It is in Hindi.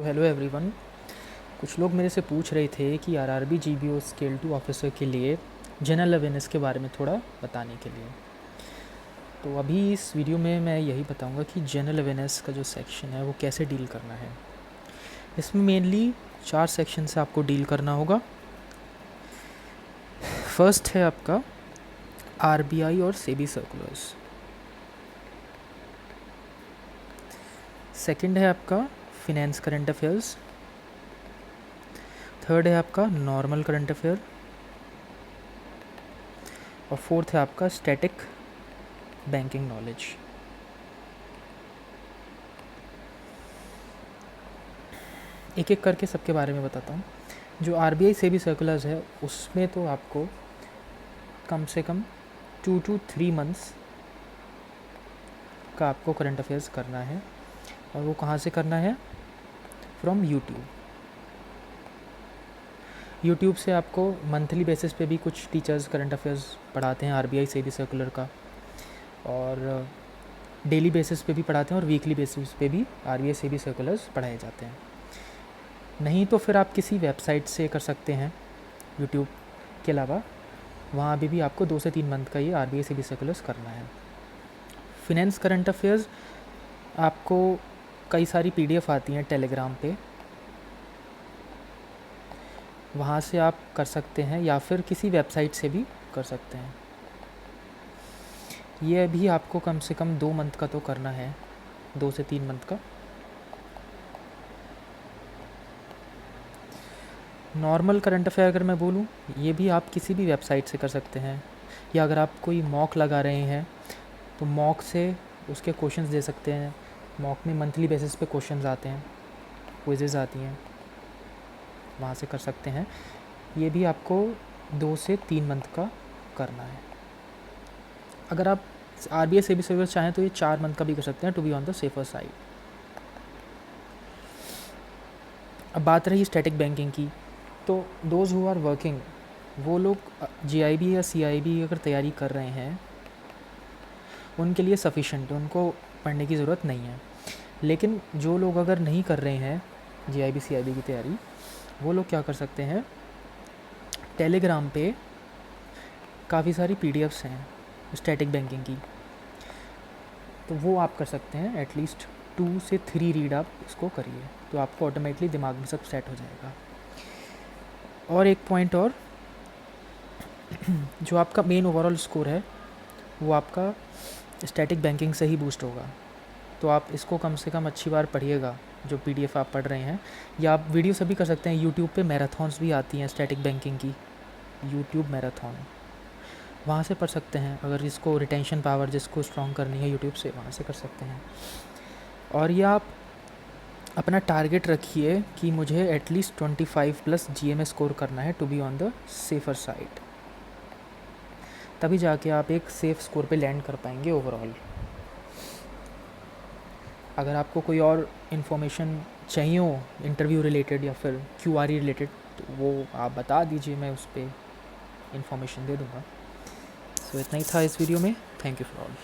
Hello everyone. कुछ लोग मेरे से पूछ रहे थे कि आरआरबी जीबीओ स्केल 2 ऑफिसर के लिए जनरल अवेयरनेस के बारे में थोड़ा बताने के लिए। तो अभी इस वीडियो में मैं यही बताऊंगा कि जनरल अवेयरनेस का जो सेक्शन है वो कैसे डील करना है। इसमें मेनली 4 सेक्शन से आपको डील करना होगा। फर्स्ट है आपका आरबीआई और सेबी सर्कुलर्स। सेकंड है आपका फिनेंस करंट अफेयर्स। थर्ड है आपका नॉर्मल करंट अफेयर। और फोर्थ है आपका स्टैटिक बैंकिंग नॉलेज। एक एक करके सबके बारे में बताता हूँ। जो आरबीआई सेबी सर्कुलर्स है उसमें तो आपको कम से कम 2 to 3 मंथ्स का आपको करंट अफेयर्स करना है। और वो कहाँ से करना है? फ्रॉम यूट्यूब से आपको मंथली बेसिस पे भी कुछ टीचर्स करंट अफेयर्स पढ़ाते हैं आरबीआई सेबी सर्कुलर का, और डेली बेसिस पे भी पढ़ाते हैं और वीकली बेसिस पे भी आरबीआई सेबी सर्कुलर्स पढ़ाए जाते हैं। नहीं तो फिर आप किसी वेबसाइट से कर सकते हैं यूट्यूब के अलावा। वहाँ भी आपको 2 से 3 मंथ का ये आरबीआई सेबी सर्कुलर्स करना है। फिनेंस करंट अफेयर्स आपको कई सारी पीडीएफ आती हैं टेलीग्राम पे, वहाँ से आप कर सकते हैं या फिर किसी वेबसाइट से भी कर सकते हैं। ये भी आपको कम से कम 2 मंथ का तो करना है, 2 से 3 मंथ का। नॉर्मल करंट अफेयर अगर मैं बोलूँ, ये भी आप किसी भी वेबसाइट से कर सकते हैं, या अगर आप कोई मॉक लगा रहे हैं तो मॉक से उसके क्वेश्चंस दे सकते हैं। मॉक में मंथली बेसिस पे क्वेश्चंस आते हैं, क्विजेज़ आती हैं, वहाँ से कर सकते हैं। ये भी आपको 2 से 3 मंथ का करना है। अगर आप आरबीआई सेबी सर्विस चाहें तो ये 4 मंथ का भी कर सकते हैं, to be on the safer side. अब बात रही स्टैटिक बैंकिंग की, तो दोज हु आर वर्किंग, वो लोग जीआईबी या सीआईबी अगर तैयारी कर रहे हैं उनके लिए सफिशेंट है, उनको पढ़ने की ज़रूरत नहीं है। लेकिन जो लोग अगर नहीं कर रहे हैं जीआईबी सीआईबी की तैयारी, वो लोग क्या कर सकते हैं, टेलीग्राम पे काफ़ी सारी पीडीएफ्स हैं स्टैटिक बैंकिंग की, तो वो आप कर सकते हैं। एटलीस्ट 2 से 3 रीड आप इसको करिए, तो आपको ऑटोमेटिकली दिमाग में सब सेट हो जाएगा। और एक पॉइंट और, जो आपका मेन ओवरऑल स्कोर है वो आपका स्टैटिक बैंकिंग से ही बूस्ट होगा। तो आप इसको कम से कम अच्छी बार पढ़िएगा जो पीडीएफ आप पढ़ रहे हैं, या आप वीडियो से भी कर सकते हैं। यूट्यूब पे मैराथॉन्स भी आती हैं स्टैटिक बैंकिंग की, यूट्यूब मैराथॉन, वहाँ से पढ़ सकते हैं। अगर जिसको रिटेंशन पावर जिसको स्ट्रॉन्ग करनी है यूट्यूब से, वहाँ से कर सकते हैं। और ये आप अपना टारगेट रखिए कि मुझे एटलीस्ट 25+ जीएमए स्कोर करना है, to be on the safer side. तभी जाके आप एक सेफ़ स्कोर पे लैंड कर पाएंगे ओवरऑल। अगर आपको कोई और इन्फॉर्मेशन चाहिए हो इंटरव्यू रिलेटेड या फिर क्यूआरई रिलेटेड, तो वो आप बता दीजिए, मैं उस पर इन्फॉर्मेशन दे दूँगा। सो इतना ही था इस वीडियो में। Thank you for all.